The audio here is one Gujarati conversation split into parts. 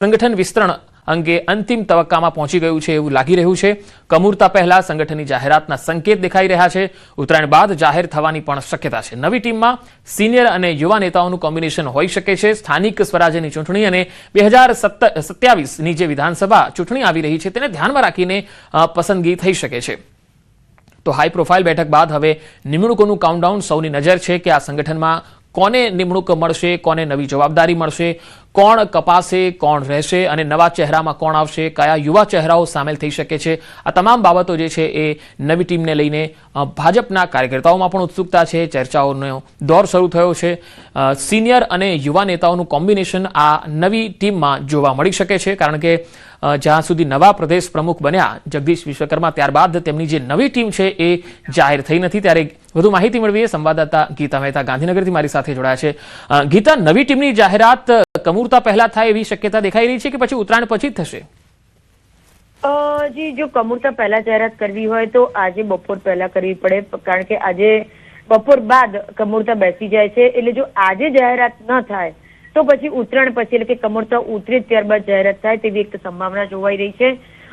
સંગઠન વિસ્તરણ અંગે અંતિમ તબક્કામાં પહોંચી ગયું છે એવું લાગી રહ્યું છે। કમૂરતા પહેલા સંગઠનની જાહેરાતના સંકેત દેખાઈ રહ્યા છે। ઉત્તરાયણ બાદ જાહેર થવાની પણ શક્યતા છે। નવી ટીમમાં સિનિયર અને યુવા નેતાઓનું કોમ્બિનેશન હોઈ શકે છે। સ્થાનિક સ્વરાજ્યની ચૂંટણી અને 2027ની જે વિધાનસભા ચૂંટણી આવી રહી છે તેને ધ્યાનમાં રાખીને પસંદગી થઈ શકે છે। તો હાઈ પ્રોફાઇલ બેઠક બાદ હવે નિમણૂકોનું કાઉન્ટડાઉન સૌની નજર છે કે આ સંગઠનમાં કોને નિમણૂક મળશે, કોને નવી જવાબદારી મળશે, કોણ કપાશે, કોણ રહેશે અને નવા ચહેરામાં કોણ આવશે, કયા યુવા ચહેરાઓ સામેલ થઈ શકે છે। આ તમામ બાબતો જે છે એ નવી ટીમને લઈને ભાજપના કાર્યકર્તાઓમાં પણ ઉત્સુકતા છે। ચર્ચાઓનો દોર શરૂ થયો છે। સિનિયર અને યુવા નેતાઓનું કોમ્બિનેશન આ નવી ટીમમાં જોવા મળી શકે છે, કારણ કે જ્યાં સુધી નવા પ્રદેશ પ્રમુખ બન્યા જગદીશ વિશ્વકર્મા ત્યારબાદ તેમની જે નવી ટીમ છે એ જાહેર થઈ નથી। ત્યારે વધુ માહિતી મેળવીએ સંવાદદાતા ગીતા મહેતા ગાંધીનગરથી મારી સાથે જોડાયા છે। ગીતા, નવી ટીમની જાહેરાત કમૂરતા પહેલા થાય એવી શક્યતા દેખાઈ રહી છે કે પછી ઉત્તરાયણ પછી જ થશે? જી, જો કમૂરતા પહેલા જાહેરાત કરવી હોય તો આજે બપોર પહેલા કરવી પડે, કારણ કે આજે બપોર બાદ કમૂરતા બેસી જાય છે। એટલે જો આજે જાહેરાત ન થાય તો પછી ઉત્તરાયણ પછી, એટલે કે કમૂરતા ઉતરે ત્યારબાદ જાહેરાત થાય તેવી એક સંભાવના જોવાઈ રહી છે।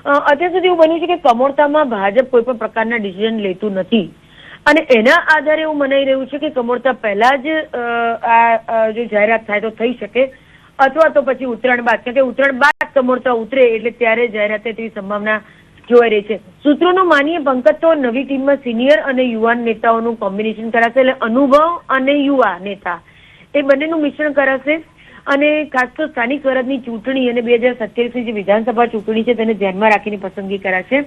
અત્યાર સુધી એવું બન્યું છે કે કમૂરતામાં ભાજપ કોઈ પણ પ્રકારના ડિસિઝન લેતું નથી અને એના આધારે એવું મનાઈ રહ્યું છે કે કમૂરતા પહેલા જ જો જાહેરાત થાય તો થઈ શકે, અથવા તો પછી ઉત્તરાયણ બાદ, કારણ કે ઉત્તરાયણ બાદ કમૂરતા ઉતરે એટલે ત્યારે જાહેરાત થાય તેવી સંભાવના જોવાઈ રહી છે। સૂત્રોનું માનીએ પંકજ તો નવી ટીમમાં સિનિયર અને યુવાન નેતાઓનું કોમ્બિનેશન કરાશે, એટલે અનુભવ અને યુવા નેતા એ બંનેનું મિશ્રણ કરાશે। અને ખાસ તો સ્થાનિક સ્વરાજની ચૂંટણી અને 2027ની જે વિધાનસભા ચૂંટણી છે તેને ધ્યાનમાં રાખીને પસંદગી કરાશે।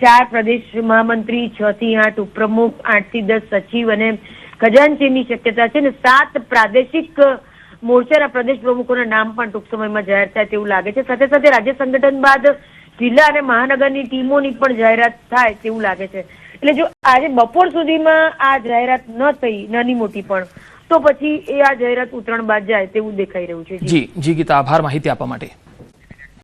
4 પ્રદેશ મહામંત્રી, 6 થી 8 ઉપપ્રમુખ, 8 થી 10 સચિવ અને ખજાનચીની શક્યતા છે અને 7 પ્રાદેશિક મોરચાના પ્રદેશ પ્રમુખોના નામ પણ ટૂંક સમયમાં જાહેર થાય તેવું લાગે છે। સાથે સાથે રાજ્ય સંગઠન બાદ જિલ્લા અને મહાનગરની ટીમોની પણ જાહેરાત થાય તેવું લાગે છે। એટલે જો આજે બપોર સુધીમાં આ જાહેરાત ન થઈ, નાની મોટી પણ, તો પછી એ આ જાહેરાત ઉત્તરાયણ બાદ જાય તેવું દેખાઈ રહ્યું છે। જી ગીતા, આભાર માહિતી આપવા માટે।